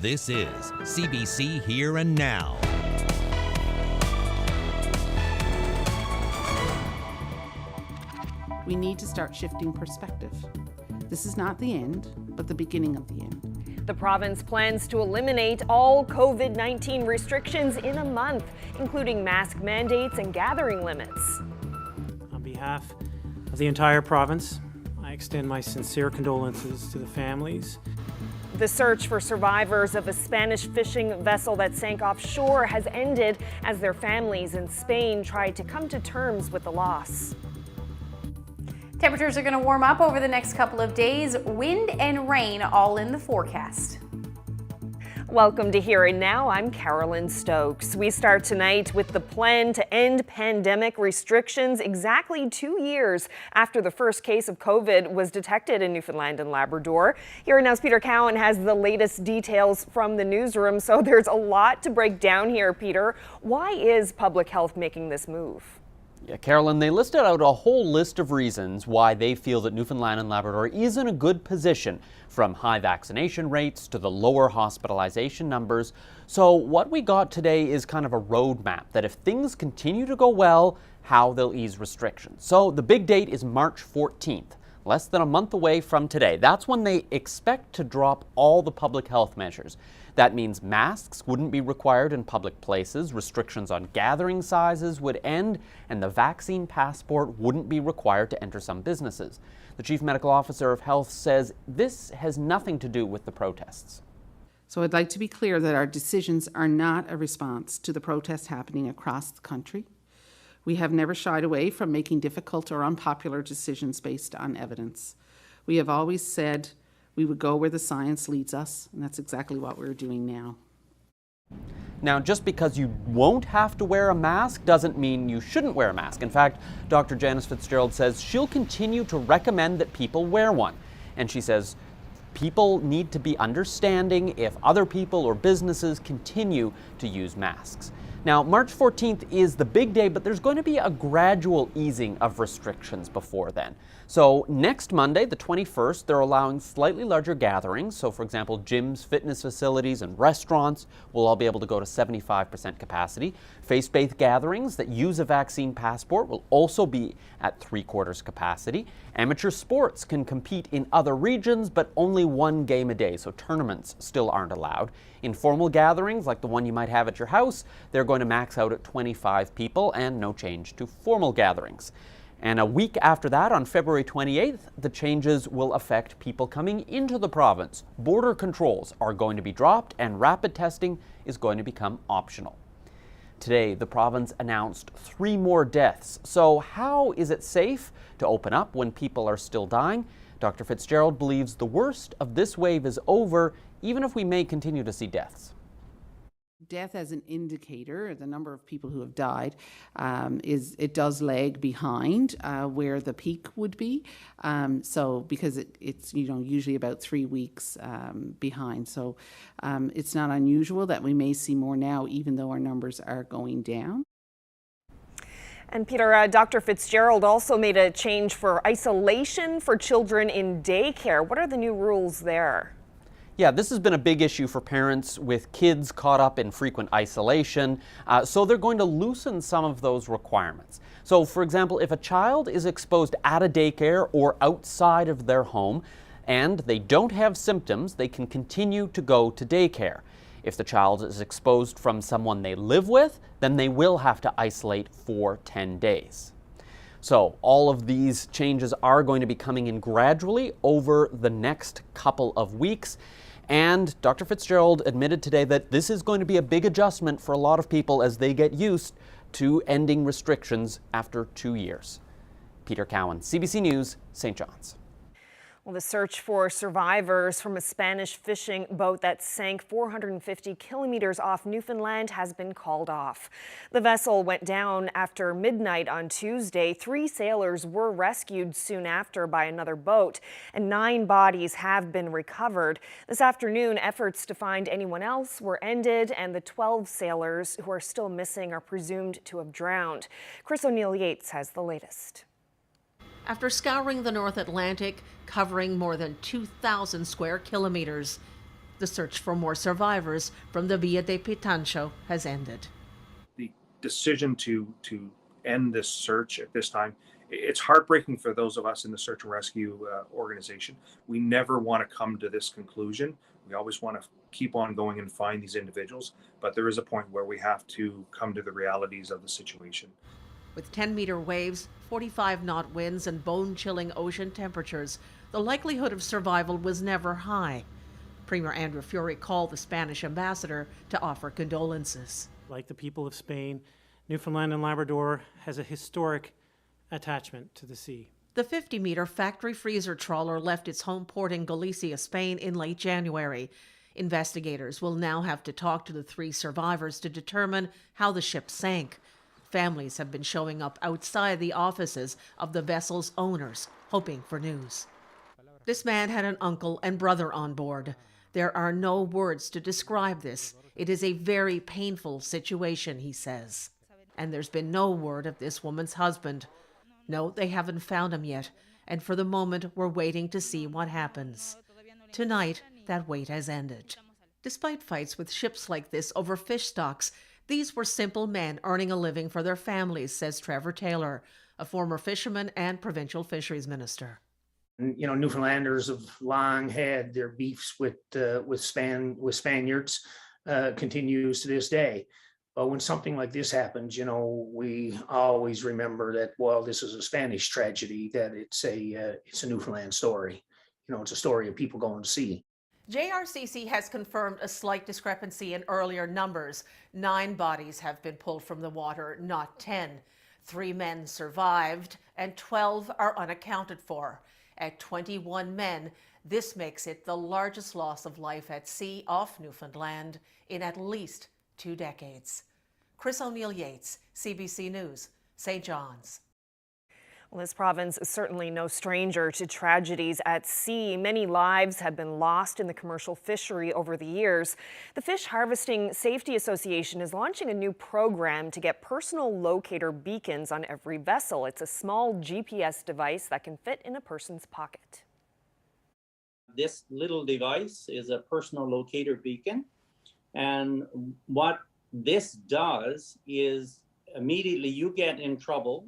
This is CBC Here and Now. We need to start shifting perspective. This is not the end, but the beginning of the end. The province plans to eliminate all COVID-19 restrictions in a month, including mask mandates and gathering limits. On behalf of the entire province, I extend my sincere condolences to the families. The search for survivors of a Spanish fishing vessel that sank offshore has ended as their families in Spain tried to come to terms with the loss. Temperatures are going to warm up over the next couple of days. Wind and rain all in the forecast. Welcome to Here and Now. I'm Carolyn Stokes. We start tonight with the plan to end pandemic restrictions exactly 2 years after the first case of COVID was detected in Newfoundland and Labrador. Here and Now's Peter Cowan has the latest details from the newsroom, so there's a lot to break down here, Peter. Why is public health making this move? Yeah, Carolyn, they listed out a whole list of reasons why they feel that Newfoundland and Labrador is in a good position, from high vaccination rates to the lower hospitalization numbers. So what we got today is kind of a roadmap that if things continue to go well, how they'll ease restrictions. So the big date is March 14th, less than a month away from today. That's when they expect to drop all the public health measures. That means masks wouldn't be required in public places, restrictions on gathering sizes would end, and the vaccine passport wouldn't be required to enter some businesses. The Chief Medical Officer of Health says this has nothing to do with the protests. So I'd like to be clear that our decisions are not a response to the protests happening across the country. We have never shied away from making difficult or unpopular decisions based on evidence. We have always said we would go where the science leads us, and that's exactly what we're doing now. Now, just because you won't have to wear a mask doesn't mean you shouldn't wear a mask. In fact, Dr. Janice Fitzgerald says she'll continue to recommend that people wear one. And she says people need to be understanding if other people or businesses continue to use masks. Now, March 14th is the big day, but there's going to be a gradual easing of restrictions before then. So next Monday, the 21st, they're allowing slightly larger gatherings. So for example, gyms, fitness facilities, and restaurants will all be able to go to 75% capacity. Face-based gatherings that use a vaccine passport will also be at 3/4 capacity. Amateur sports can compete in other regions, but only one game a day, so tournaments still aren't allowed. Informal gatherings, like the one you might have at your house, they're going to max out at 25 people and no change to formal gatherings. And a week after that, on February 28th, the changes will affect people coming into the province. Border controls are going to be dropped and rapid testing is going to become optional. Today, the province announced 3 more deaths. So how is it safe to open up when people are still dying? Dr. Fitzgerald believes the worst of this wave is over, even if we may continue to see deaths. Death as an indicator, the number of people who have died, it does lag behind where the peak would be. So because it's usually about 3 weeks behind. So it's not unusual that we may see more now, even though our numbers are going down. And Peter, Dr. Fitzgerald also made a change for isolation for children in daycare. What are the new rules there? Yeah, this has been a big issue for parents with kids caught up in frequent isolation, so they're going to loosen some of those requirements. So, for example, if a child is exposed at a daycare or outside of their home and they don't have symptoms, they can continue to go to daycare. If the child is exposed from someone they live with, then they will have to isolate for 10 days. So all of these changes are going to be coming in gradually over the next couple of weeks. And Dr. Fitzgerald admitted today that this is going to be a big adjustment for a lot of people as they get used to ending restrictions after 2 years. Peter Cowan, CBC News, St. John's. Well, the search for survivors from a Spanish fishing boat that sank 450 kilometers off Newfoundland has been called off. The vessel went down after midnight on Tuesday. 3 sailors were rescued soon after by another boat, and 9 bodies have been recovered. This afternoon, efforts to find anyone else were ended, and the 12 sailors who are still missing are presumed to have drowned. Chris O'Neill Yates has the latest. After scouring the North Atlantic, covering more than 2,000 square kilometers, The search for more survivors from the Villa de Pitancho has ended. The decision to end this search at this time, it's heartbreaking for those of us in the search and rescue organization. We never want to come to this conclusion. We always want to keep on going and find these individuals, but there is a point where we have to come to the realities of the situation. With 10-meter waves, 45-knot winds, and bone-chilling ocean temperatures, the likelihood of survival was never high. Premier Andrew Fury called the Spanish ambassador to offer condolences. Like the people of Spain, Newfoundland and Labrador has a historic attachment to the sea. The 50-meter factory freezer trawler left its home port in Galicia, Spain in late January. Investigators will now have to talk to the 3 survivors to determine how the ship sank. Families have been showing up outside the offices of the vessel's owners, hoping for news. This man had an uncle and brother on board. There are no words to describe this. It is a very painful situation, he says. And there's been no word of this woman's husband. No, they haven't found him yet, and for the moment we're waiting to see what happens. Tonight, that wait has ended. Despite fights with ships like this over fish stocks, these were simple men earning a living for their families, says Trevor Taylor, a former fisherman and provincial fisheries minister. You know, Newfoundlanders have long had their beefs with Spaniards, continues to this day. But when something like this happens, you know, we always remember that, well, this is a Spanish tragedy, that it's a Newfoundland story. You know, it's a story of people going to sea. JRCC has confirmed a slight discrepancy in earlier numbers. 9 bodies have been pulled from the water, not 10. 3 men survived and 12 are unaccounted for. At 21 men, this makes it the largest loss of life at sea off Newfoundland in at least 2 decades. Chris O'Neill-Yates, CBC News, St. John's. Well, this province is certainly no stranger to tragedies at sea. Many lives have been lost in the commercial fishery over the years. The Fish Harvesting Safety Association is launching a new program to get personal locator beacons on every vessel. It's a small GPS device that can fit in a person's pocket. This little device is a personal locator beacon. And what this does is immediately you get in trouble,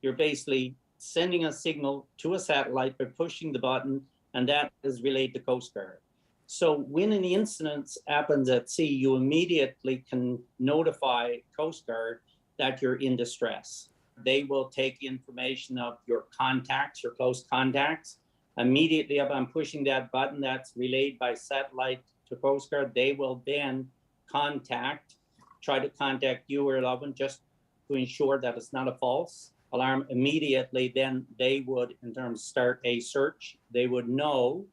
you're basically sending a signal to a satellite by pushing the button, and that is relayed to Coast Guard. So when an incident happens at sea, you immediately can notify Coast Guard that you're in distress. They will take information of your contacts, your close contacts. Immediately upon pushing that button that's relayed by satellite to Coast Guard, they will then try to contact you or your loved one just to ensure that it's not a false alarm. Immediately, then they would, in terms of start a search, they would know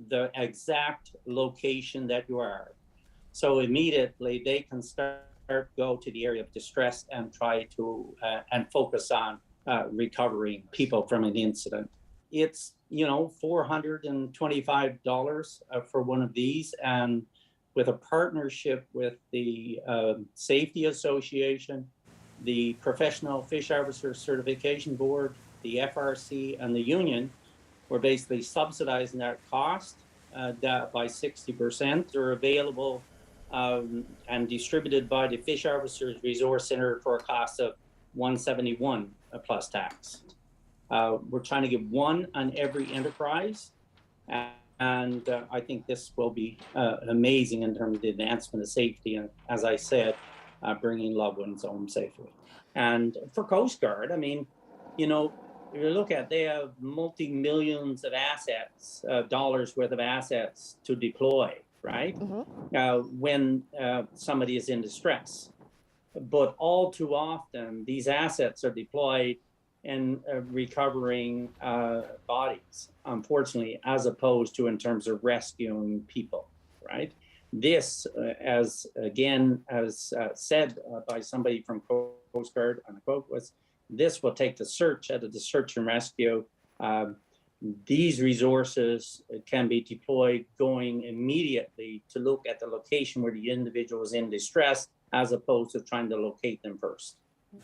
the exact location that you are. So immediately they can go to the area of distress and try to and focus on recovering people from an incident. It's, you know, $425 for one of these, and with a partnership with the Safety Association, the Professional Fish Harvester Certification Board, the FRC, and the union, we're basically subsidizing that cost by 60%. They're available and distributed by the Fish Harvesters Resource Center for a cost of $171 plus tax. We're trying to give one on every enterprise, and I think this will be amazing in terms of the advancement of safety and, as I said, bringing loved ones home safely. And for Coast Guard, I mean, you know, if you look at, they have multi-millions of assets, dollars worth of assets to deploy, right? Mm-hmm. When somebody is in distress. But all too often, these assets are deployed in recovering bodies, unfortunately, as opposed to in terms of rescuing people, right? This, as said by somebody from Coast Guard, and the quote was, this will take the search out of the search and rescue. These resources can be deployed going immediately to look at the location where the individual is in distress, as opposed to trying to locate them first.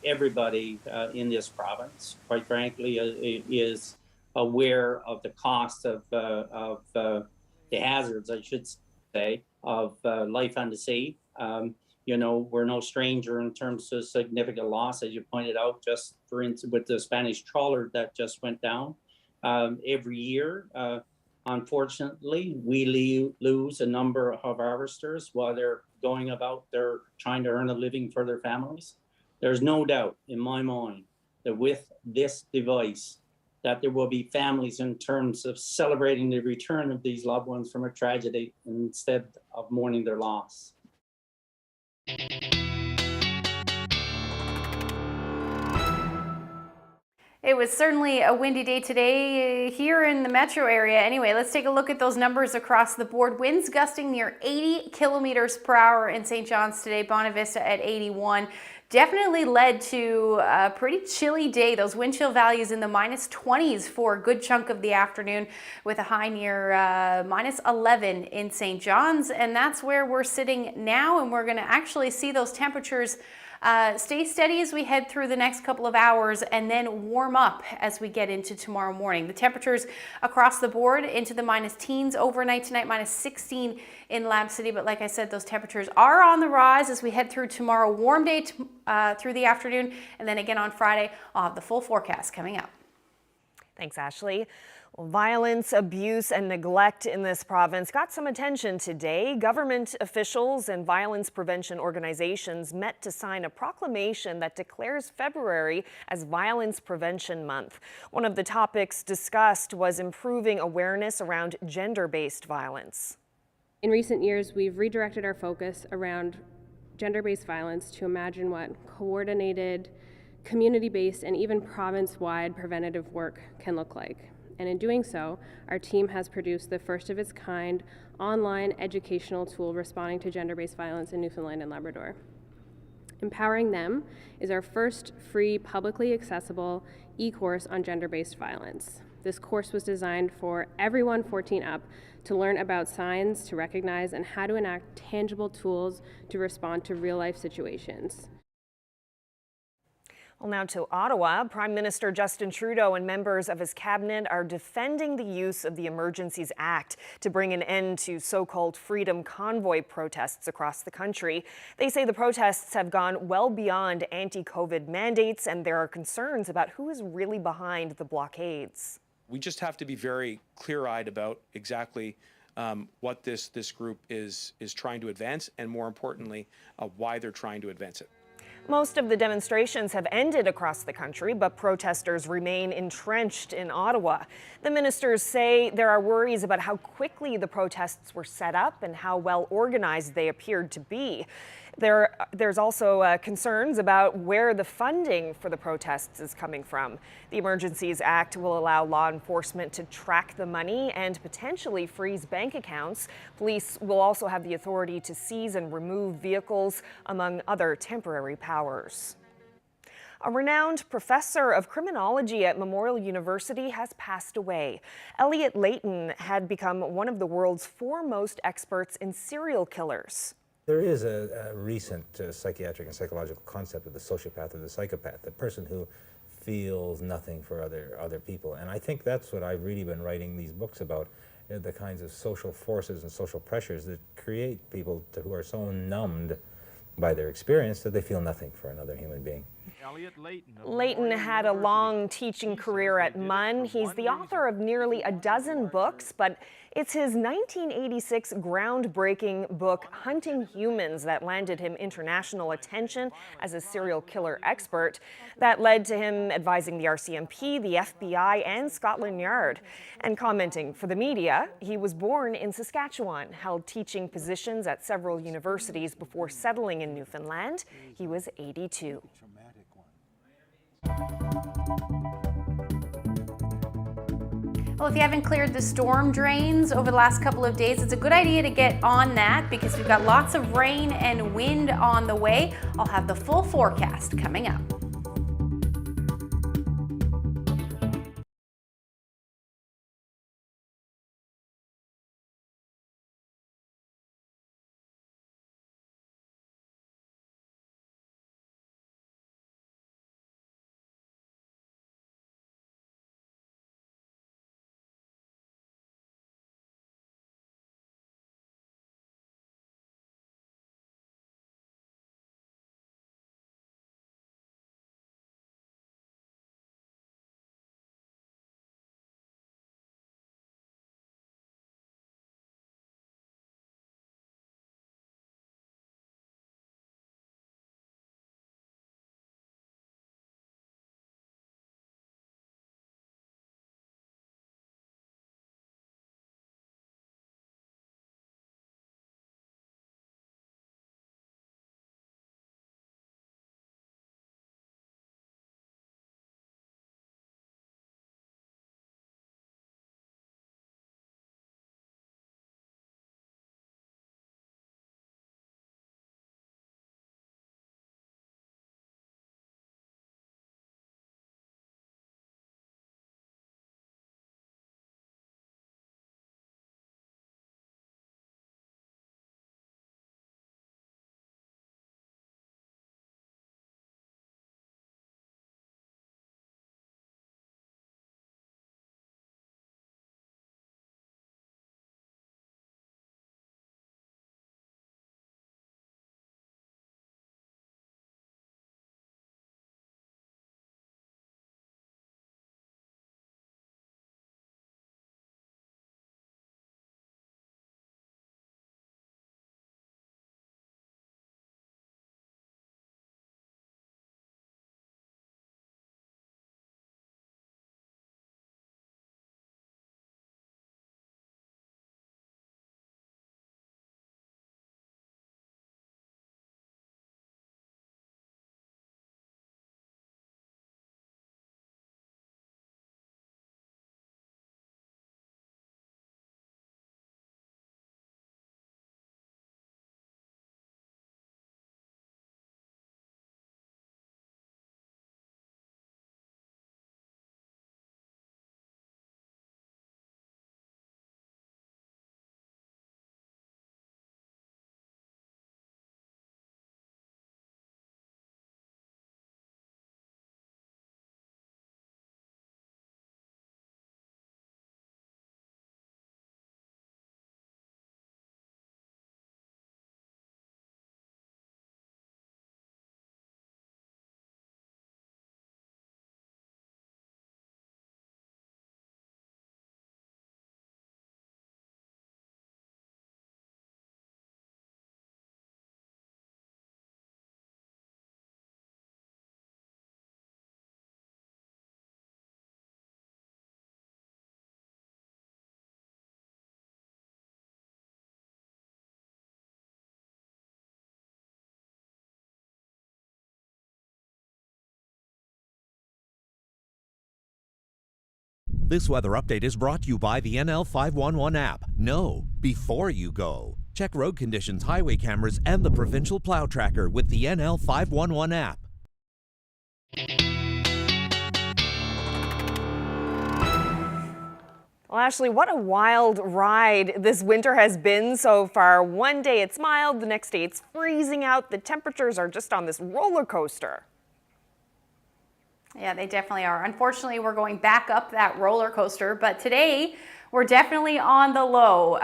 Everybody in this province, quite frankly, is aware of the cost of the hazards, I should say, say, of life on the sea. You know, we're no stranger in terms of significant loss, as you pointed out, just for instance, with the Spanish trawler that just went down. Every year, unfortunately, we lose a number of harvesters while they're going about, they're trying to earn a living for their families. There's no doubt in my mind that with this device, that there will be families in terms of celebrating the return of these loved ones from a tragedy instead of mourning their loss. It was certainly a windy day today here in the metro area. Anyway, let's take a look at those numbers across the board. Winds gusting near 80 kilometers per hour in St. John's today, Bonavista at 81. Definitely led to a pretty chilly day. Those wind chill values in the minus 20s for a good chunk of the afternoon, with a high near minus 11 in St. John's. And that's where we're sitting now. And we're going to actually see those temperatures stay steady as we head through the next couple of hours and then warm up as we get into tomorrow morning. The temperatures across the board into the minus teens overnight tonight, minus 16 in Lab City. But like I said, those temperatures are on the rise as we head through tomorrow. Warm day through the afternoon, and then again on Friday, I'll have the full forecast coming up. Thanks, Ashley. Well, violence, abuse, and neglect in this province got some attention today. Government officials and violence prevention organizations met to sign a proclamation that declares February as Violence Prevention Month. One of the topics discussed was improving awareness around gender-based violence. In recent years, we've redirected our focus around gender-based violence to imagine what coordinated, community-based, and even province-wide preventative work can look like. And in doing so, our team has produced the first of its kind online educational tool responding to gender-based violence in Newfoundland and Labrador. Empowering Them is our first free, publicly accessible e-course on gender-based violence. This course was designed for everyone 14 up to learn about signs to recognize and how to enact tangible tools to respond to real-life situations. Well, now to Ottawa. Prime Minister Justin Trudeau and members of his cabinet are defending the use of the Emergencies Act to bring an end to so-called Freedom Convoy protests across the country. They say the protests have gone well beyond anti-COVID mandates, and there are concerns about who is really behind the blockades. We just have to be very clear-eyed about exactly what this group is trying to advance, and more importantly, why they're trying to advance it. Most of the demonstrations have ended across the country, but protesters remain entrenched in Ottawa. The ministers say there are worries about how quickly the protests were set up and how well organized they appeared to be. There's also concerns about where the funding for the protests is coming from. The Emergencies Act will allow law enforcement to track the money and potentially freeze bank accounts. Police will also have the authority to seize and remove vehicles, among other temporary powers. A renowned professor of criminology at Memorial University has passed away. Layton had become one of the world's foremost experts in serial killers. There is a recent psychiatric and psychological concept of the sociopath or the psychopath, the person who feels nothing for other people. And I think that's what I've really been writing these books about, the kinds of social forces and social pressures that create people who are so numbed by their experience that they feel nothing for another human being. Layton had a long teaching career at MUN. He's the author of nearly a dozen books, but it's his 1986 groundbreaking book, Hunting Humans, that landed him international attention as a serial killer expert. That led to him advising the RCMP, the FBI, and Scotland Yard. And commenting for the media, he was born in Saskatchewan, held teaching positions at several universities before settling in Newfoundland. He was 82. Well, if you haven't cleared the storm drains over the last couple of days, it's a good idea to get on that because we've got lots of rain and wind on the way. I'll have the full forecast coming up. This weather update is brought to you by the NL 511 app. Know before you go. Check road conditions, highway cameras, and the provincial plow tracker with the NL 511 app. Well, Ashley, what a wild ride this winter has been so far. One day it's mild, the next day it's freezing out. The temperatures are just on this roller coaster. Yeah, they definitely are. Unfortunately, we're going back up that roller coaster, but today we're definitely on the low.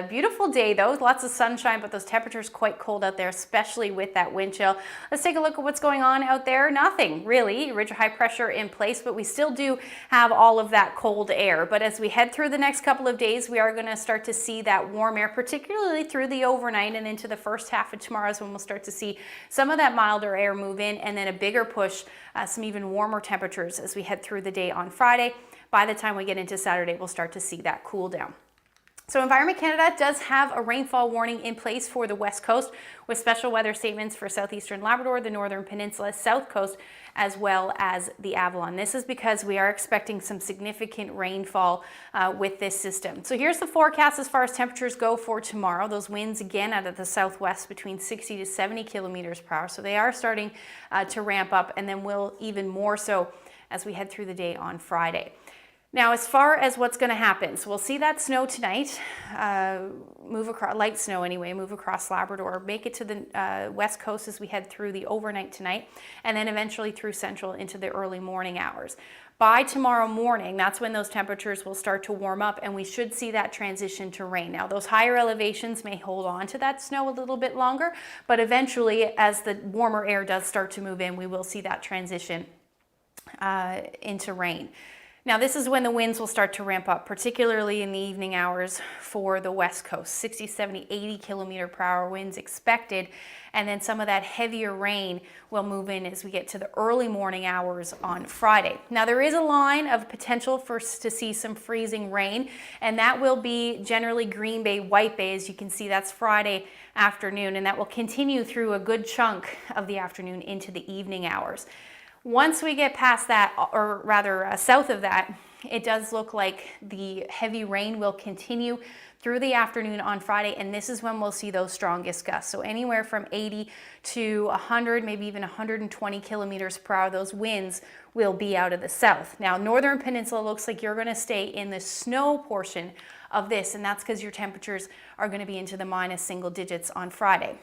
Beautiful day though, lots of sunshine, but those temperatures quite cold out there, especially with that wind chill. Let's take a look at what's going on out there. Nothing really, ridge of high pressure in place, but we still do have all of that cold air. But as we head through the next couple of days, we are going to start to see that warm air, particularly through the overnight and into the first half of tomorrow is when we'll start to see some of that milder air move in, and then a bigger push, some even warmer temperatures as we head through the day on Friday. By the time we get into Saturday, we'll start to see that cool down. So Environment Canada does have a rainfall warning in place for the West Coast with special weather statements for southeastern Labrador, the Northern Peninsula, South Coast, as well as the Avalon. This is because we are expecting some significant rainfall with this system. So here's the forecast as far as temperatures go for tomorrow. Those winds again out of the southwest between 60 to 70 kilometers per hour. So they are starting to ramp up, and then will even more so as we head through the day on Friday. Now, as far as what's going to happen, so we'll see that snow tonight, move across, light snow anyway, move across Labrador, make it to the west coast as we head through the overnight tonight, and then eventually through central into the early morning hours. By tomorrow morning, that's when those temperatures will start to warm up, and we should see that transition to rain. Now, those higher elevations may hold on to that snow a little bit longer, but eventually, as the warmer air does start to move in, we will see that transition into rain. Now, this is when the winds will start to ramp up, particularly in the evening hours for the West Coast. 60, 70, 80 kilometer per hour winds expected. And then some of that heavier rain will move in as we get to the early morning hours on Friday. Now, there is a line of potential for us to see some freezing rain, and that will be generally Green Bay, White Bay. As you can see, that's Friday afternoon, and that will continue through a good chunk of the afternoon into the evening hours. Once we get past that, or rather south of that, it does look like the heavy rain will continue through the afternoon on Friday, and this is when we'll see those strongest gusts. So anywhere from 80 to 100, maybe even 120 kilometers per hour, those winds will be out of the south. Now, Northern Peninsula looks like you're going to stay in the snow portion of this, and that's because your temperatures are going to be into the minus single digits on Friday.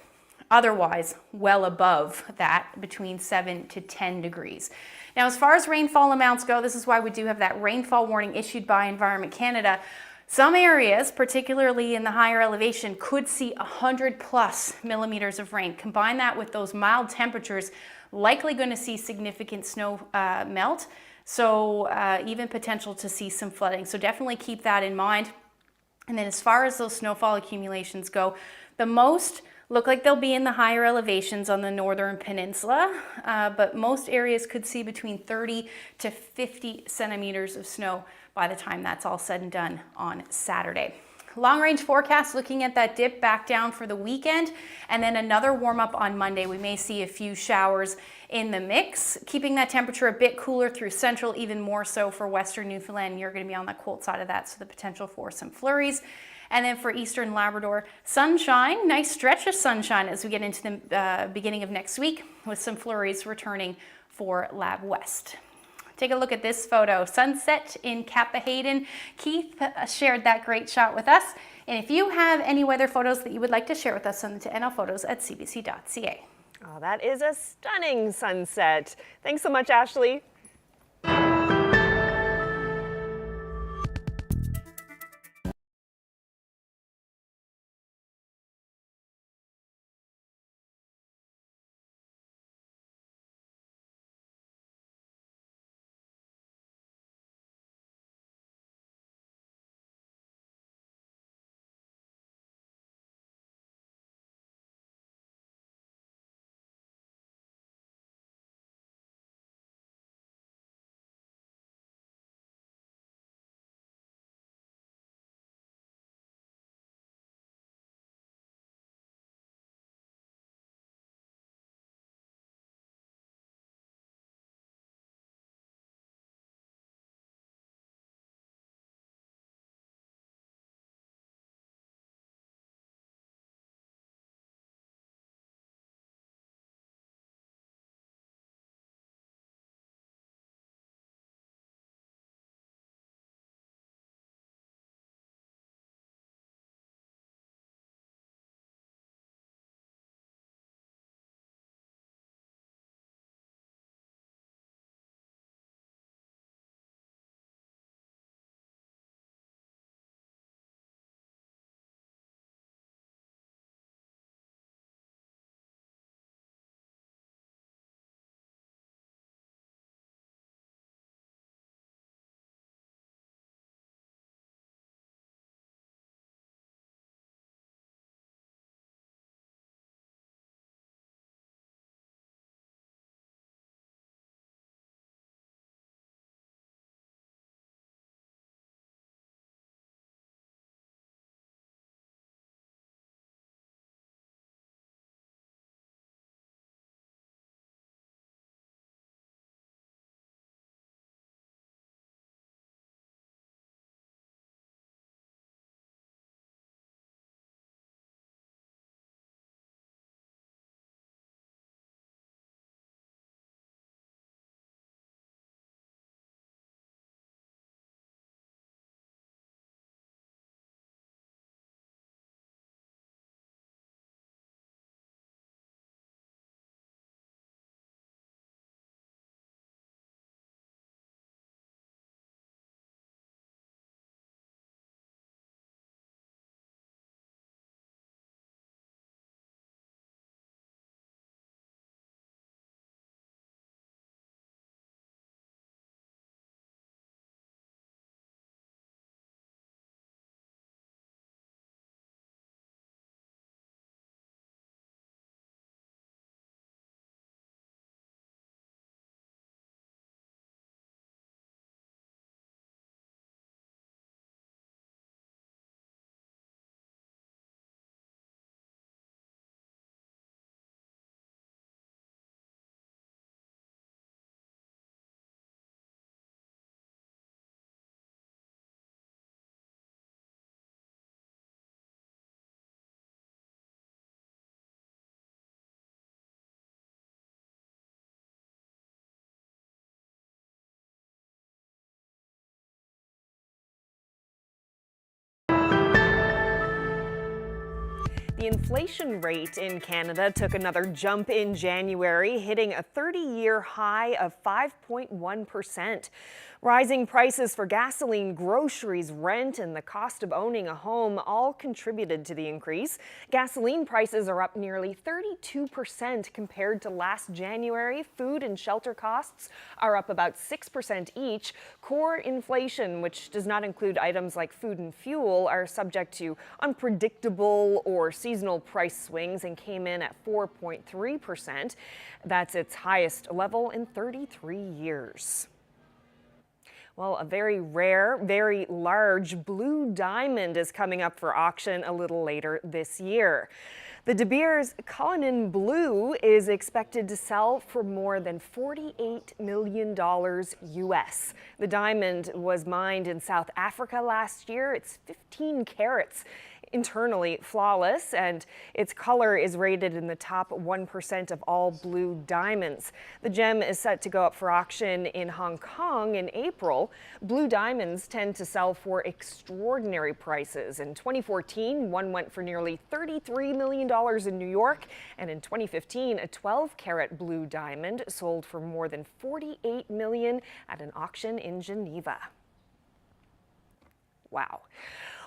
Otherwise, well above that, between 7 to 10 degrees. Now, as far as rainfall amounts go, this is why we do have that rainfall warning issued by Environment Canada. Some areas, particularly in the higher elevation, could see 100 plus millimeters of rain. Combine that with those mild temperatures, likely going to see significant snow melt, so even potential to see some flooding. So definitely keep that in mind. And then as far as those snowfall accumulations go, the most look like they'll be in the higher elevations on the Northern Peninsula, but most areas could see between 30 to 50 centimeters of snow by the time that's all said and done on Saturday. Long range forecast looking at that dip back down for the weekend, and then another warm up on Monday. We may see a few showers in the mix, keeping that temperature a bit cooler through central, even more so for western Newfoundland. You're going to be on the cold side of that, so the potential for some flurries. And then for eastern Labrador, sunshine, nice stretch of sunshine as we get into the beginning of next week, with some flurries returning for Lab West. Take a look at this photo, sunset in Kappa Hayden. Keith shared that great shot with us. And if you have any weather photos that you would like to share with us, send them to nlphotos@cbc.ca. Oh, that is a stunning sunset. Thanks so much, Ashley. The inflation rate in Canada took another jump in January, hitting a 30-year high of 5.1%. Rising prices for gasoline, groceries, rent, and the cost of owning a home all contributed to the increase. Gasoline prices are up nearly 32% compared to last January. Food and shelter costs are up about 6% each. Core inflation, which does not include items like food and fuel, are subject to unpredictable or seasonal price swings and came in at 4.3%. That's its highest level in 33 years. Well, a very rare, very large blue diamond is coming up for auction a little later this year. The De Beers Cullinan Blue is expected to sell for more than $48 million US. The diamond was mined in South Africa last year. It's 15 carats. Internally flawless, and its color is rated in the top 1% of all blue diamonds. The gem is set to go up for auction in Hong Kong in April. Blue diamonds tend to sell for extraordinary prices. In 2014, one went for nearly $33 million in New York, and in 2015, a 12-carat blue diamond sold for more than $48 million at an auction in Geneva. Wow.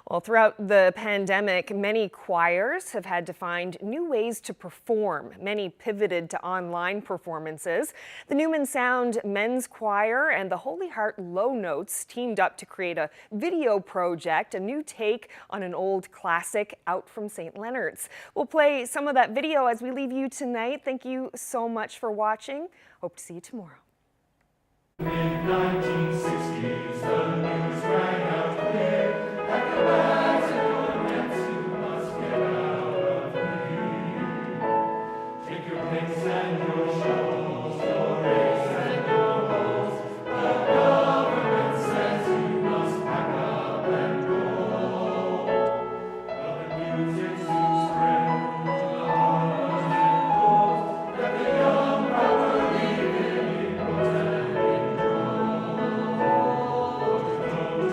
Well, throughout the pandemic, many choirs have had to find new ways to perform. Many pivoted to online performances. The Newman Sound Men's Choir and the Holy Heart Low Notes teamed up to create a video project, a new take on an old classic, Out from St. Leonard's. We'll play some of that video as we leave you tonight. Thank you so much for watching. Hope to see you tomorrow. Mid-1960s, the news rang out clear. Pack your bags and your nets, you must get out of here. Take your picks and your shovels, your rakes and your hoes. The government says you must pack up and go. But the music soon spread to the harbors and coves that the young crowd were leaving in boats and in droves. To go to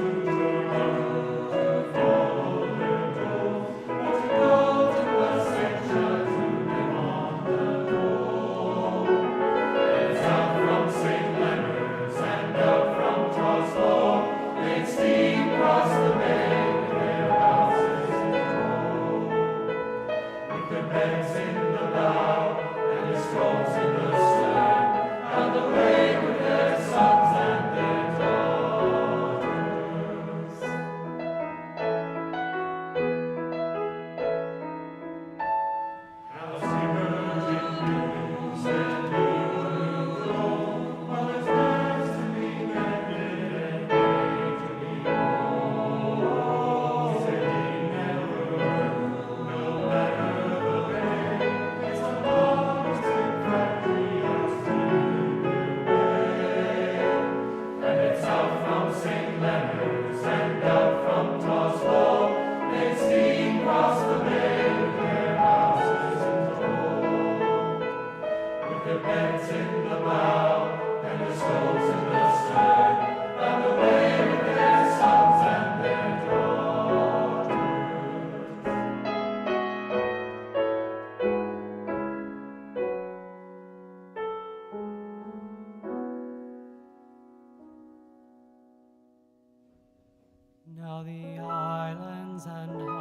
Now the islands and